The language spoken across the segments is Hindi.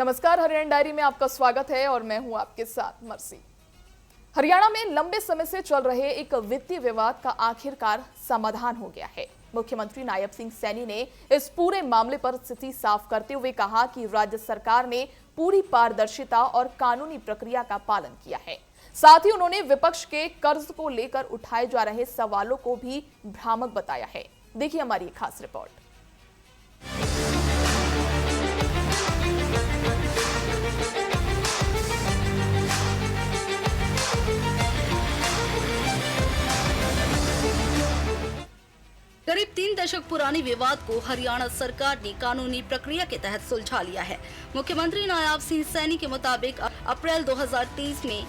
नमस्कार, हरियाणा डायरी में आपका स्वागत है और मैं हूं आपके साथ मर्सी। हरियाणा में लंबे समय से चल रहे एक वित्तीय विवाद का आखिरकार समाधान हो गया है। मुख्यमंत्री नायब सिंह सैनी ने इस पूरे मामले पर स्थिति साफ करते हुए कहा कि राज्य सरकार ने पूरी पारदर्शिता और कानूनी प्रक्रिया का पालन किया है। साथ ही उन्होंने विपक्ष के कर्ज को लेकर उठाए जा रहे सवालों को भी भ्रामक बताया है। देखिए हमारी खास रिपोर्ट। करीब 3 दशक पुराने विवाद को हरियाणा सरकार ने कानूनी प्रक्रिया के तहत सुलझा लिया है। मुख्यमंत्री नायब सिंह सैनी के मुताबिक अप्रैल 2023 में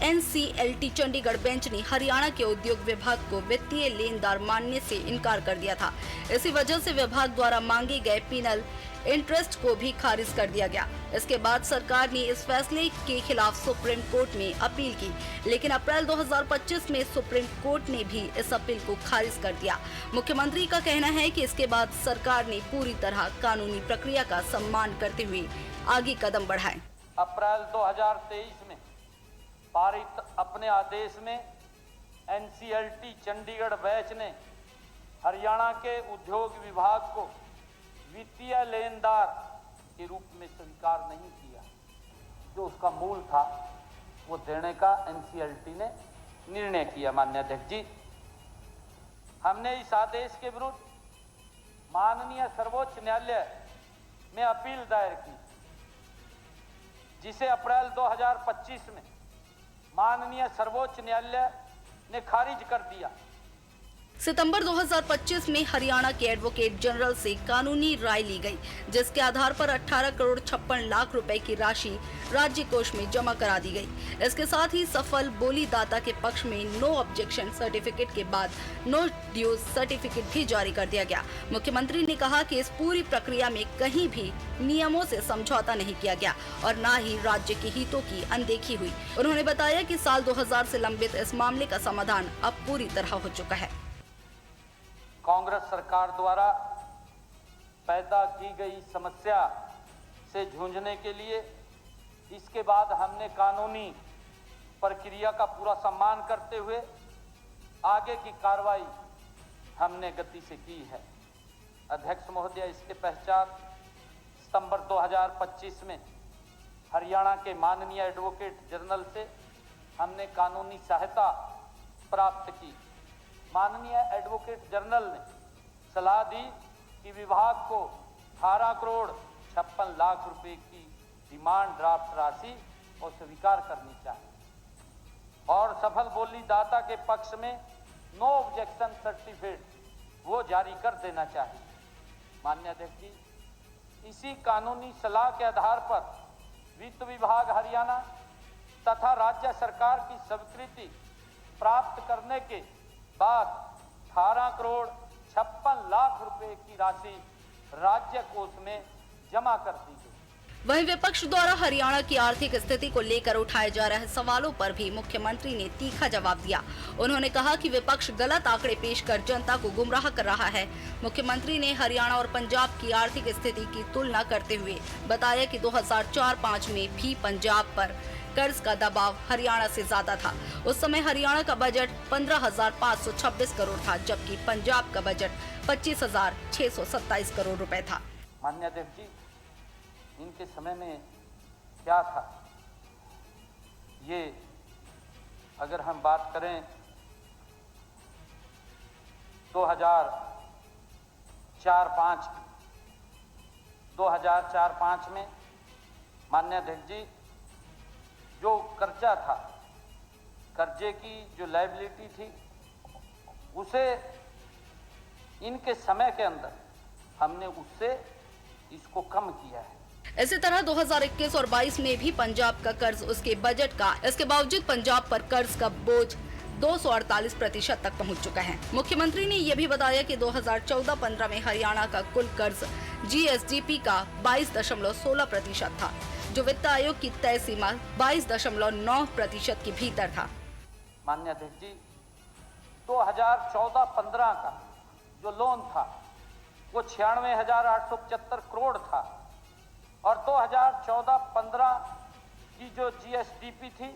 NCLT चंडीगढ़ बेंच ने हरियाणा के उद्योग विभाग को वित्तीय लेनदार मानने से इनकार कर दिया था। इसी वजह से विभाग द्वारा मांगे गए पिनल इंटरेस्ट को भी खारिज कर दिया गया। इसके बाद सरकार ने इस फैसले के खिलाफ सुप्रीम कोर्ट में अपील की, लेकिन अप्रैल 2025 में सुप्रीम कोर्ट ने भी इस अपील को खारिज कर दिया। मुख्यमंत्री का कहना है कि इसके बाद सरकार ने पूरी तरह कानूनी प्रक्रिया का सम्मान करते हुए आगे कदम बढ़ाए। अप्रैल 2023 में पारित अपने आदेश में NCLT चंडीगढ़ बेंच ने हरियाणा के उद्योग विभाग को वित्तीय लेनदार के रूप में स्वीकार नहीं किया। जो उसका मूल था वो देने का NCLT ने निर्णय किया। माननीय अध्यक्ष जी, हमने इस आदेश के विरुद्ध माननीय सर्वोच्च न्यायालय में अपील दायर की, जिसे अप्रैल 2025 में माननीय सर्वोच्च न्यायालय ने खारिज कर दिया। सितंबर 2025 में हरियाणा के एडवोकेट जनरल से कानूनी राय ली गई, जिसके आधार पर 18 करोड़ 56 लाख रुपए की राशि राज्य कोष में जमा करा दी गई। इसके साथ ही सफल बोलीदाता के पक्ष में नो ऑब्जेक्शन सर्टिफिकेट के बाद नो ड्यूज सर्टिफिकेट भी जारी कर दिया गया। मुख्यमंत्री ने कहा कि इस पूरी प्रक्रिया में कहीं भी नियमों से समझौता नहीं किया गया और न ही राज्य के हितों की अनदेखी हुई। उन्होंने बताया कि साल 2000 से लंबित इस मामले का समाधान अब पूरी तरह हो चुका है। कांग्रेस सरकार द्वारा पैदा की गई समस्या से जूझने के लिए इसके बाद हमने कानूनी प्रक्रिया का पूरा सम्मान करते हुए आगे की कार्रवाई हमने गति से की है। अध्यक्ष महोदय, इसके पश्चात सितंबर 2025 में हरियाणा के माननीय एडवोकेट जनरल से हमने कानूनी सहायता प्राप्त की। माननीय एडवोकेट जनरल ने सलाह दी कि विभाग को 18 करोड़ 56 लाख रुपए की डिमांड ड्राफ्ट राशि और स्वीकार करनी चाहिए और सफल बोलीदाता के पक्ष में नो ऑब्जेक्शन सर्टिफिकेट वो जारी कर देना चाहिए। माननीय अध्यक्ष जी, इसी कानूनी सलाह के आधार पर वित्त विभाग हरियाणा तथा राज्य सरकार की स्वीकृति प्राप्त करने के बाद 18 करोड़ 56 लाख रुपए की राशि राज्य कोष में जमा कर दी गई। वहीं विपक्ष द्वारा हरियाणा की आर्थिक स्थिति को लेकर उठाए जा रहे सवालों पर भी मुख्यमंत्री ने तीखा जवाब दिया। उन्होंने कहा कि विपक्ष गलत आंकड़े पेश कर जनता को गुमराह कर रहा है। मुख्यमंत्री ने हरियाणा और पंजाब की आर्थिक स्थिति की तुलना करते हुए बताया कि 2004-05 में भी पंजाब पर कर्ज का दबाव हरियाणा से ज्यादा था। उस समय हरियाणा का बजट 15,526 करोड़ था, जबकि पंजाब का बजट 25,627 करोड़ रुपए था। माननीय अध्यक्ष जी, इनके समय में क्या था, ये अगर हम बात करें 2004-05 में माननीय अध्यक्ष जी, जो कर्जा था, कर्जे की जो लायबिलिटी थी, उसे इनके समय के अंदर हमने उससे इसको कम किया है। इसी तरह 2021 और 22 में भी पंजाब का कर्ज उसके बजट का, इसके बावजूद पंजाब पर कर्ज का बोझ 248% तक पहुंच चुका है। मुख्यमंत्री ने यह भी बताया कि 2014-15 में हरियाणा का कुल कर्ज GSDP का 22.16% था, जो वित्त आयोग की तय सीमा 22.9% के भीतर था। माननीय अध्यक्ष जी, 2014-15 का जो लोन था वो 96,875 करोड़ था और 2014-15 की जो जीएसडीपी थी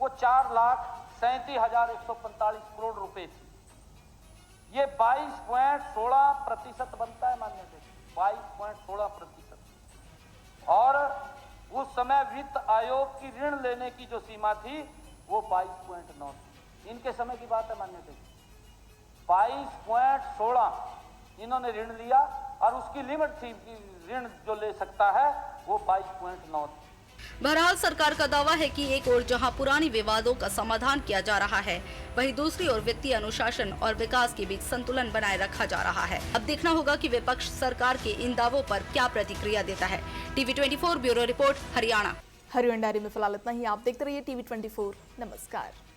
वो 4,37,145 करोड़ रुपए थी। ये 22.16% बनता है माननीय अध्यक्ष, 22.16%। और उस समय वित्त आयोग की ऋण लेने की जो सीमा थी वो 22.9 थी। इनके समय की बात है माननीय अध्यक्ष, 22.16 इन्होंने ऋण लिया और उसकी लिमिट थी ऋण जो ले सकता है वो 22.9 थी। बहरहाल सरकार का दावा है कि एक ओर जहां पुरानी विवादों का समाधान किया जा रहा है, वहीं दूसरी ओर वित्तीय अनुशासन और विकास के बीच संतुलन बनाए रखा जा रहा है। अब देखना होगा कि विपक्ष सरकार के इन दावों पर क्या प्रतिक्रिया देता है। TV24 bureau report, Haryana. Haryana diary में फिलहाल इतना ही। आप देखते रहिए TV24। नमस्कार।